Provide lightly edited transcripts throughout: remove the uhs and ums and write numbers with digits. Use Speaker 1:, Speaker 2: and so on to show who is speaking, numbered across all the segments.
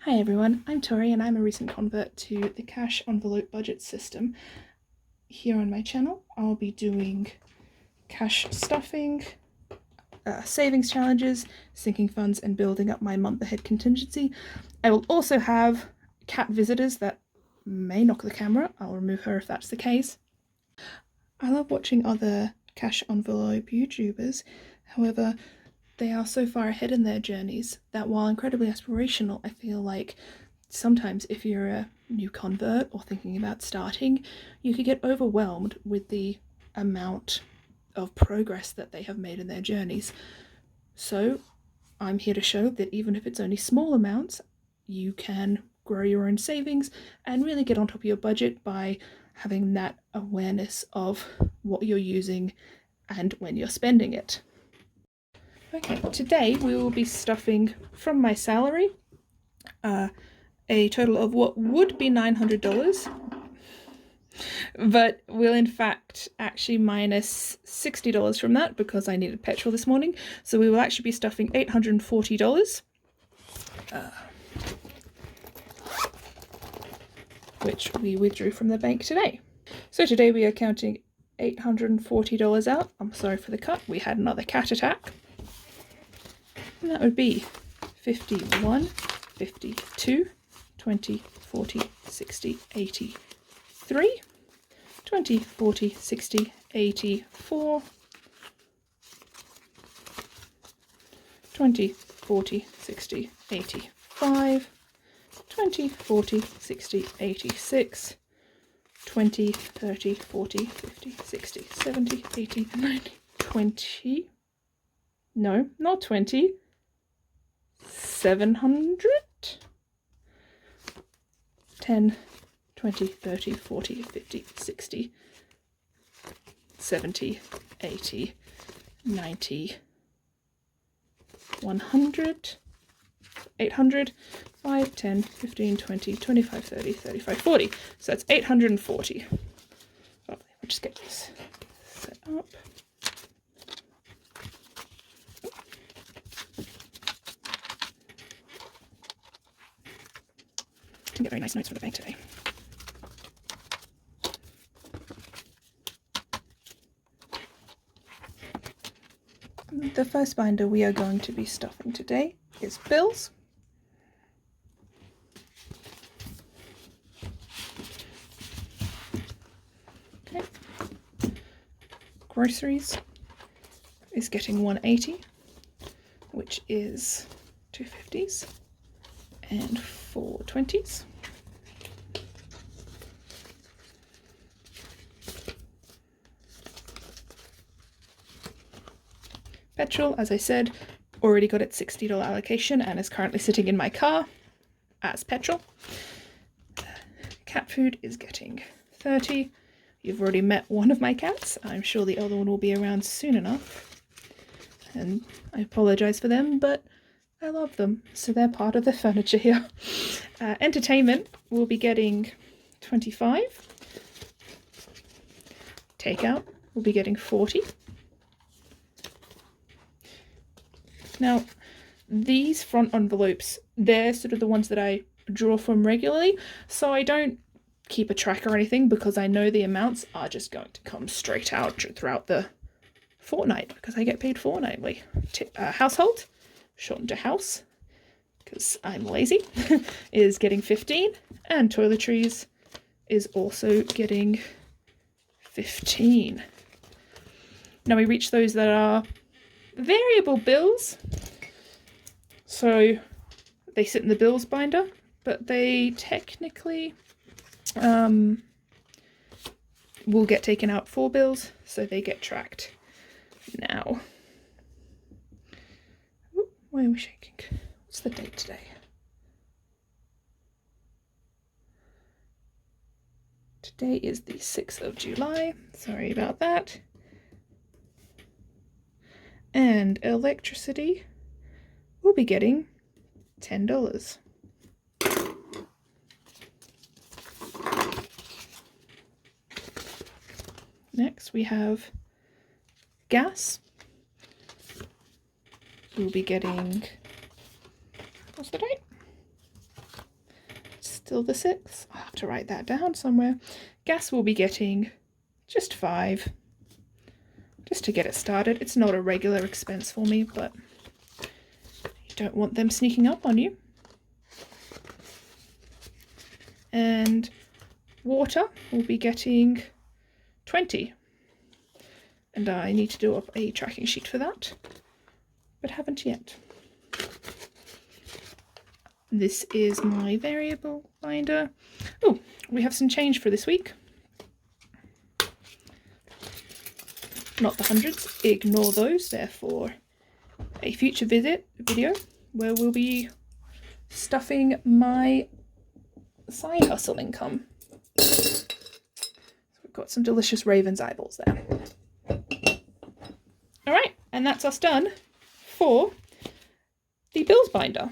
Speaker 1: Hi everyone, I'm Tori and I'm a recent convert to the cash envelope budget system. Here on my channel I'll be doing cash stuffing, savings challenges, sinking funds, and building up my month ahead contingency. I will also have cat visitors that may knock the camera. I'll remove her if that's the case. I love watching other cash envelope YouTubers, however they are so far ahead in their journeys that while incredibly aspirational, I feel like sometimes if you're a new convert or thinking about starting, you could get overwhelmed with the amount of progress that they have made in their journeys. So I'm here to show that even if it's only small amounts, you can grow your own savings and really get on top of your budget by having that awareness of what you're using and when you're spending it. Okay, today we will be stuffing from my salary a total of what would be $900, but will in fact actually minus $60 from that because I needed petrol this morning. So we will actually be stuffing $840, which we withdrew from the bank today. So today we are counting $840 out. I'm sorry for the cut, we had another cat attack. And that would be 51, 52, 20, 40, 60, 83, 20, 40, 60, 84, 20, 40, 60, 85, 20, 40, 60, 86, 20, 30, 40, 50, 60, 70, 80, 90, 20, no, not 20, 700, 10, 20, 30, 40, 50, 60, 70, 80, 90, 100, 800, 5, 10, 15, 20, 25, 30, 35, 40. So that's 840. Lovely. I'll just get this set up. I get very nice notes from the bank today. The first binder we are going to be stuffing today is bills. Okay. Groceries is getting 180, which is 250s and 420s. Petrol, as I said, already got its $60 allocation and is currently sitting in my car as petrol. Cat food is getting 30. You've already met one of my cats. I'm sure the other one will be around soon enough. And I apologise for them, but I love them, so they're part of the furniture here. Entertainment will be getting 25. Takeout will be getting 40. Now, these front envelopes, they're sort of the ones that I draw from regularly, so I don't keep a track or anything because I know the amounts are just going to come straight out throughout the fortnight because I get paid fortnightly. Household, shortened to house because I'm lazy, is getting 15, and toiletries is also getting 15. Now we reach those that are variable bills, so they sit in the bills binder, but they technically will get taken out for bills, so they get tracked now. Ooh, why am I shaking? What's the date today? Today is the 6th of July. Sorry about that. And electricity will be getting $10. Next we have gas. We'll be getting, what's the date? Still the 6. I'll have to write that down somewhere. Gas will be getting just 5. Just to get it started. It's not a regular expense for me, but you don't want them sneaking up on you. And water will be getting 20. And I need to do up a tracking sheet for that, but haven't yet. This is my variable binder. Oh, we have some change for this week. Not the hundreds, ignore those. They're for a future video where we'll be stuffing my side hustle income. So we've got some delicious Raven's eyeballs there. Alright, and that's us done for the bills binder.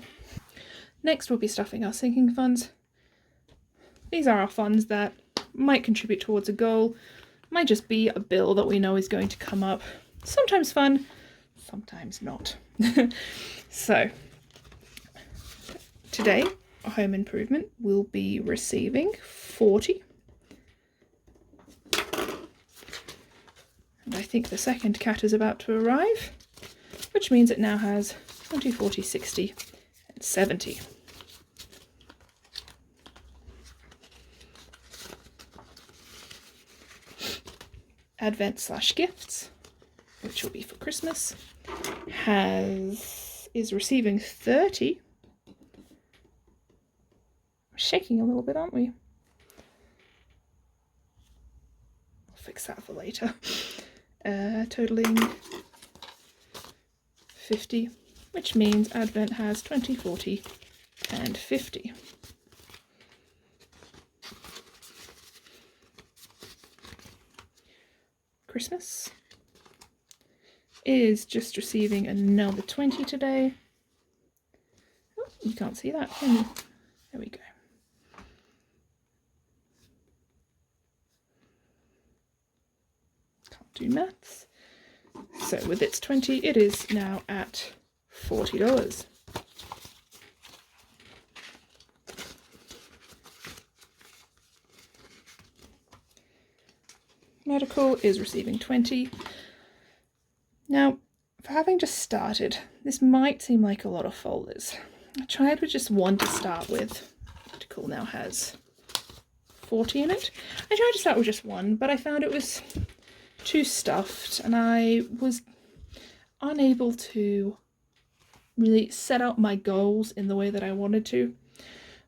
Speaker 1: Next we'll be stuffing our sinking funds. These are our funds that might contribute towards a goal, might just be a bill that we know is going to come up. Sometimes fun, sometimes not. So, today, Home Improvement will be receiving 40. And I think the second cat is about to arrive, which means it now has 20, 40, 60, and 70. Advent/gifts, which will be for Christmas, is receiving 30. We're shaking a little bit, aren't we? I'll fix that for later. Totaling 50, which means Advent has 20, 40, and 50. Christmas is just receiving another 20 today. Oh, you can't see that, can you? There we go. Can't do maths. So with its 20, it is now at $40. Medical is receiving 20. Now, for having just started, this might seem like a lot of folders. I tried with just one to start with. Medical now has 40 in it. I tried to start with just one, but I found it was too stuffed and I was unable to really set out my goals in the way that I wanted to.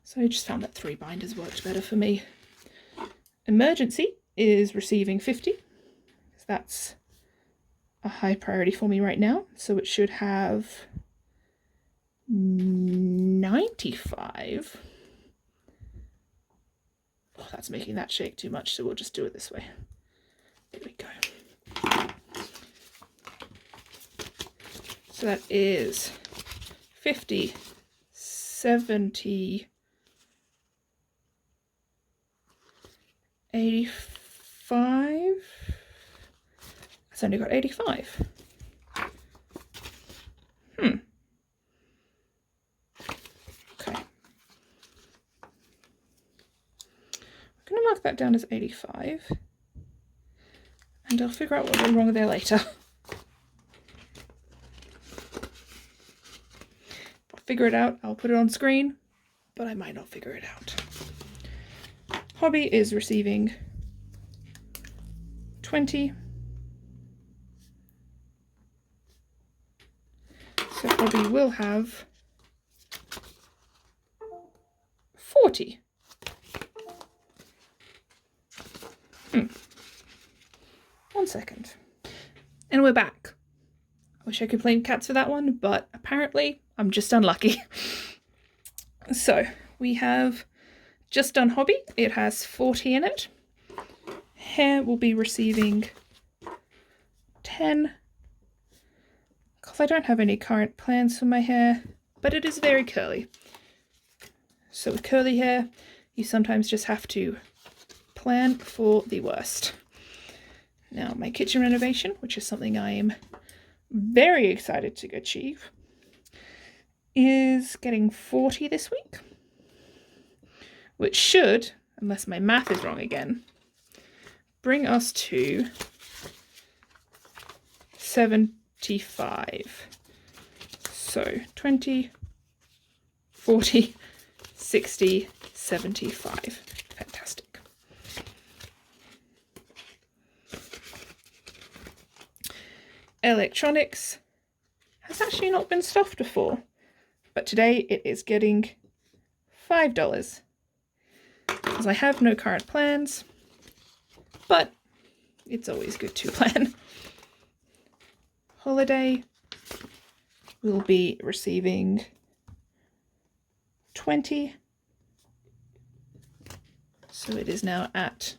Speaker 1: So I just found that 3 binders worked better for me. Emergency is receiving 50. That's a high priority for me right now. So it should have 95. Oh, that's making that shake too much, so we'll just do it this way. There we go. So that is 50, 70, 85. It's only got 85. Okay. I'm going to mark that down as 85. And I'll figure out what went wrong there later. If I figure it out, I'll put it on screen, but I might not figure it out. Hobby is receiving 20. So Hobby will have 40. One second. And we're back. I wish I could blame cats for that one, but apparently I'm just unlucky. So we have just done Hobby. It has 40 in it. Hair will be receiving 10. Because I don't have any current plans for my hair, but it is very curly. So with curly hair, you sometimes just have to plan for the worst. Now, my kitchen renovation, which is something I am very excited to achieve, is getting 40 this week, which should, unless my math is wrong again, bring us to 75. So 20, 40, 60, 75. Fantastic. Electronics has actually not been stuffed before, but today it is getting $5, as I have no current plans, but it's always good to plan. Holiday will be receiving 20, so it is now at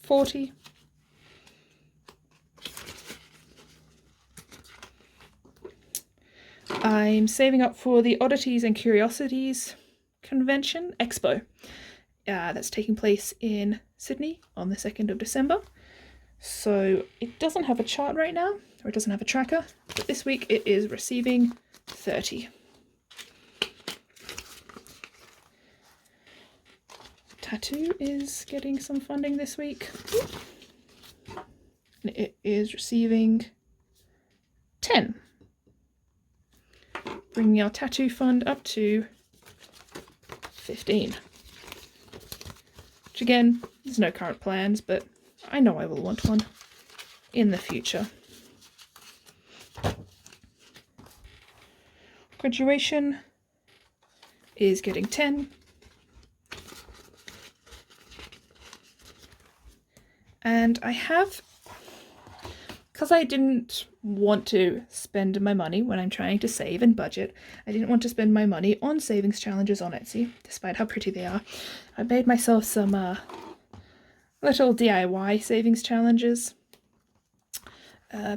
Speaker 1: 40. I'm saving up for the Oddities and Curiosities Convention Expo. That's taking place in Sydney on the 2nd of December. So it doesn't have a chart right now, or it doesn't have a tracker, but this week it is receiving 30. Tattoo is getting some funding this week. And it is receiving 10. Bringing our tattoo fund up to 15. Which again, there's no current plans, but I know I will want one in the future. Graduation is getting 10. And I have, because I didn't want to spend my money when I'm trying to save and budget, I didn't want to spend my money on savings challenges on Etsy, despite how pretty they are. I made myself some little DIY savings challenges.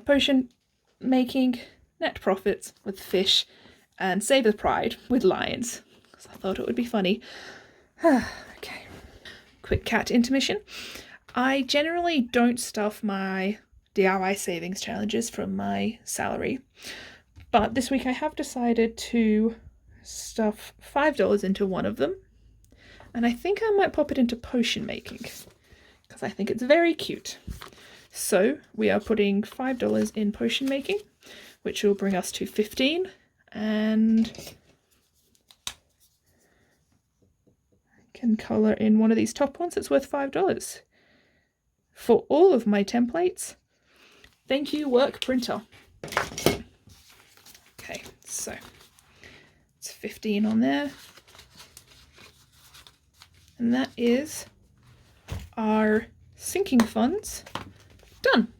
Speaker 1: Potion making, net profits with fish, and save the pride with lions, because I thought it would be funny. Okay. Quick cat intermission. I generally don't stuff my DIY savings challenges from my salary, but this week I have decided to stuff $5 into one of them, and I think I might pop it into potion making because I think it's very cute. So we are putting $5 in potion making, which will bring us to 15, and I can colour in one of these top ones that's worth $5. For all of my templates, thank you, work printer. Okay, so it's 15 on there. And that is our sinking funds done.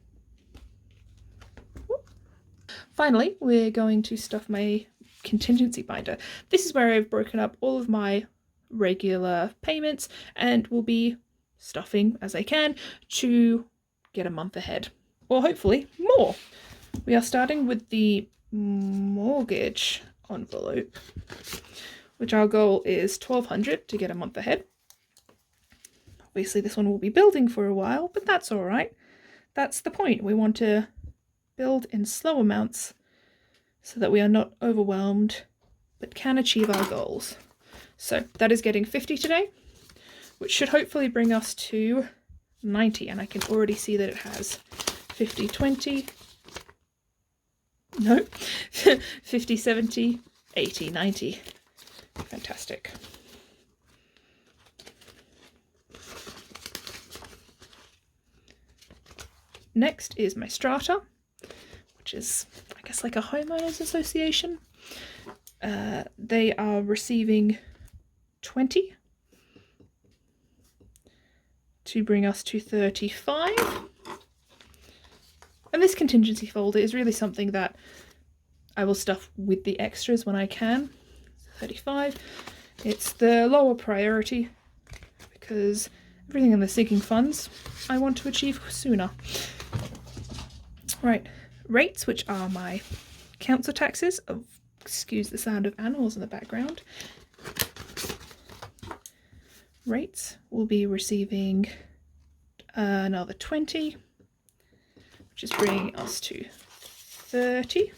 Speaker 1: Finally, we're going to stuff my contingency binder. This is where I've broken up all of my regular payments and will be stuffing as I can to get a month ahead, or hopefully more. We are starting with the mortgage envelope, which our goal is $1,200 to get a month ahead. Obviously this one will be building for a while, but that's all right. That's the point. We want to build in slow amounts so that we are not overwhelmed but can achieve our goals. So that is getting 50 today, which should hopefully bring us to 90, and I can already see that it has 50, 20, no, 50, 70, 80, 90. Fantastic. Next is my strata, which is, I guess, like a homeowners association. They are receiving 20 to bring us to 35. And this contingency folder is really something that I will stuff with the extras when I can. 35. It's the lower priority because everything in the sinking funds I want to achieve sooner. Right, rates, which are my council taxes. Oh, excuse the sound of animals in the background. Rates will be receiving another 20, which is bringing us to $30.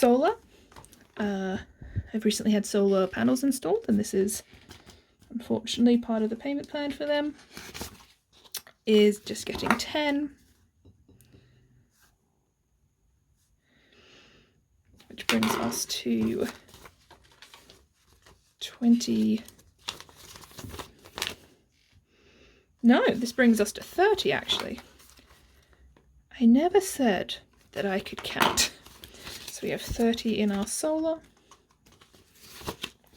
Speaker 1: solar. I've recently had solar panels installed, and this is unfortunately part of the payment plan for them, is just getting 10. Which brings us to 20. No, this brings us to 30 actually. I never said that I could count. So we have 30 in our solar.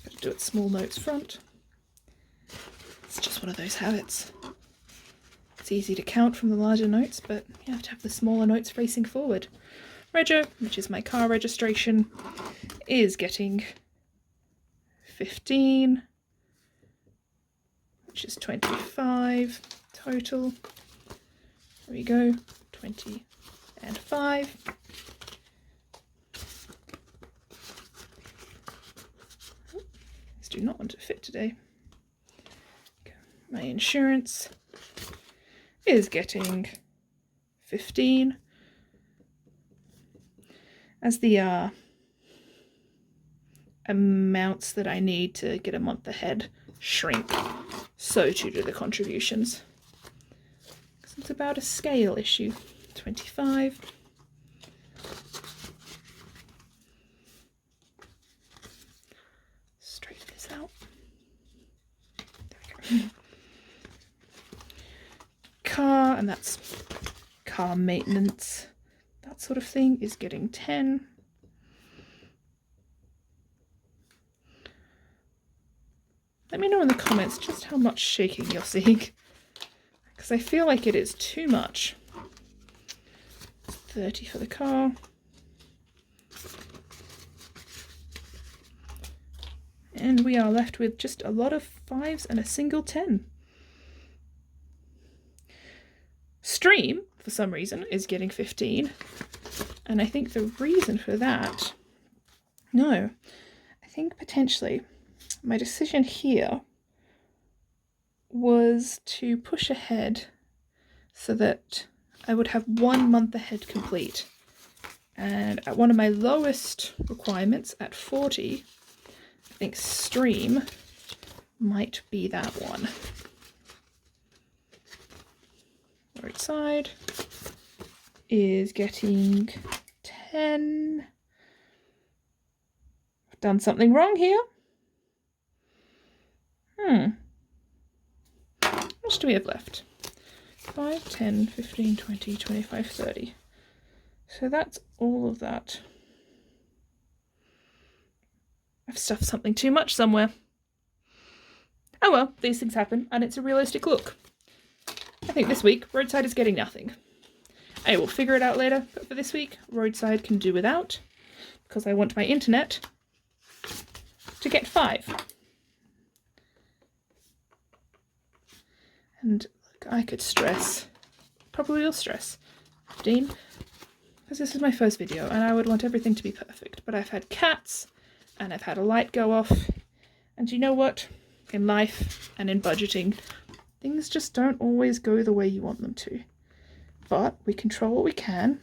Speaker 1: Got to do it small notes front. It's just one of those habits. It's easy to count from the larger notes, but you have to have the smaller notes facing forward. Rego, which is my car registration, is getting 15, which is 25 total. There we go, 20 and 5. These do not want to fit today. Okay. My insurance is getting 15. As the amounts that I need to get a month ahead shrink, so too do the contributions. Because it's about a scale issue. 25. Straighten this out. There we go. Car, and that's car maintenance. That sort of thing is getting 10. Let me know in the comments just how much shaking you're seeing, because I feel like it is too much. 30 for the car. And we are left with just a lot of 5s and a single 10. Stream, for some reason, is getting 15. And I think the reason for that, I think potentially my decision here was to push ahead so that I would have 1 month ahead complete. And at one of my lowest requirements at 40, I think stream might be that one. Roadside is getting 10. I've done something wrong here. How much do we have left? 5, 10, 15, 20, 25, 30. So that's all of that. I've stuffed something too much somewhere. Oh well, these things happen, and it's a realistic look. I think this week, Roadside is getting nothing. I will figure it out later, but for this week, Roadside can do without, because I want my internet to get 5. And look, I could stress, probably will stress, 15, because this is my first video, and I would want everything to be perfect. But I've had cats, and I've had a light go off, and you know what? In life and in budgeting, things just don't always go the way you want them to. But we control what we can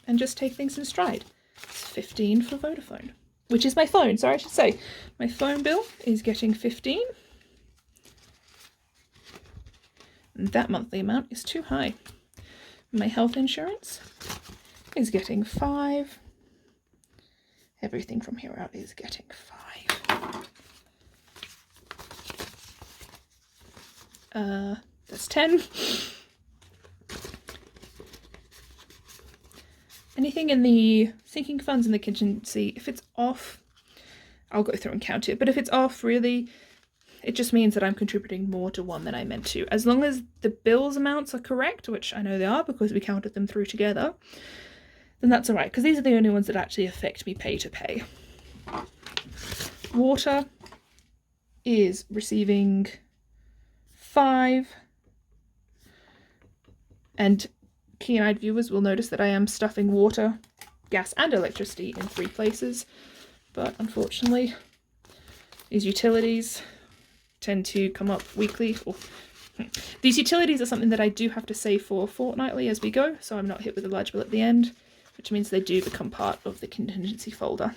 Speaker 1: and just take things in stride. It's 15 for Vodafone, which is my phone. Sorry, I should say. My phone bill is getting 15. And that monthly amount is too high. My health insurance is getting 5. Everything from here out is getting 5. That's 10. Anything in the sinking funds and the contingency, if it's off, I'll go through and count it. But if it's off, really, it just means that I'm contributing more to one than I meant to. As long as the bills amounts are correct, which I know they are because we counted them through together, then that's all right, because these are the only ones that actually affect me pay to pay. Water is receiving 5. And keen-eyed viewers will notice that I am stuffing water, gas and electricity in 3 places. But unfortunately, these utilities tend to come up weekly. These utilities are something that I do have to save for fortnightly as we go, so I'm not hit with a large bill at the end. which means they do become part of the contingency folder.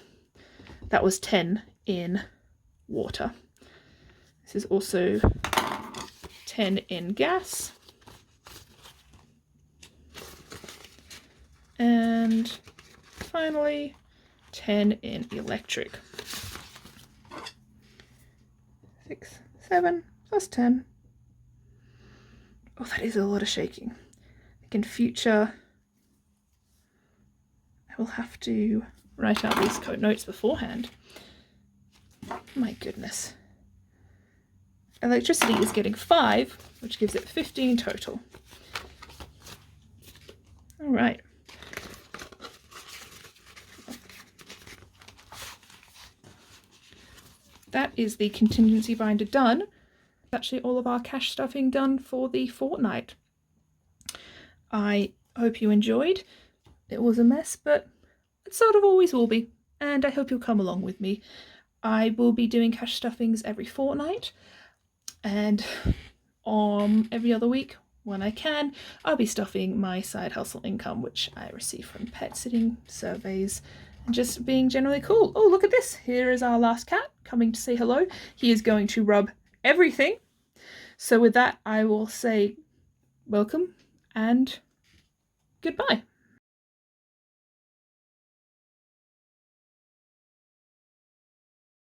Speaker 1: That was 10 in water. This is also 10 in gas. And finally, 10 in electric. 6, 7 plus 10. Oh, that is a lot of shaking. I think in future I will have to write out these code notes beforehand. My goodness. Electricity is getting 5, which gives it 15 total. All right. That is the contingency binder done. Actually all of our cache stuffing done for the fortnight. I hope you enjoyed. It was a mess, but it sort of always will be, and I hope you'll come along with me. I will be doing cache stuffings every fortnight, and every other week when I can, I'll be stuffing my side hustle income, which I receive from pet sitting, surveys, and just being generally cool. Oh, look at this. Here is our last cat coming to say hello. He is going to rub everything. So with that, I will say welcome and goodbye.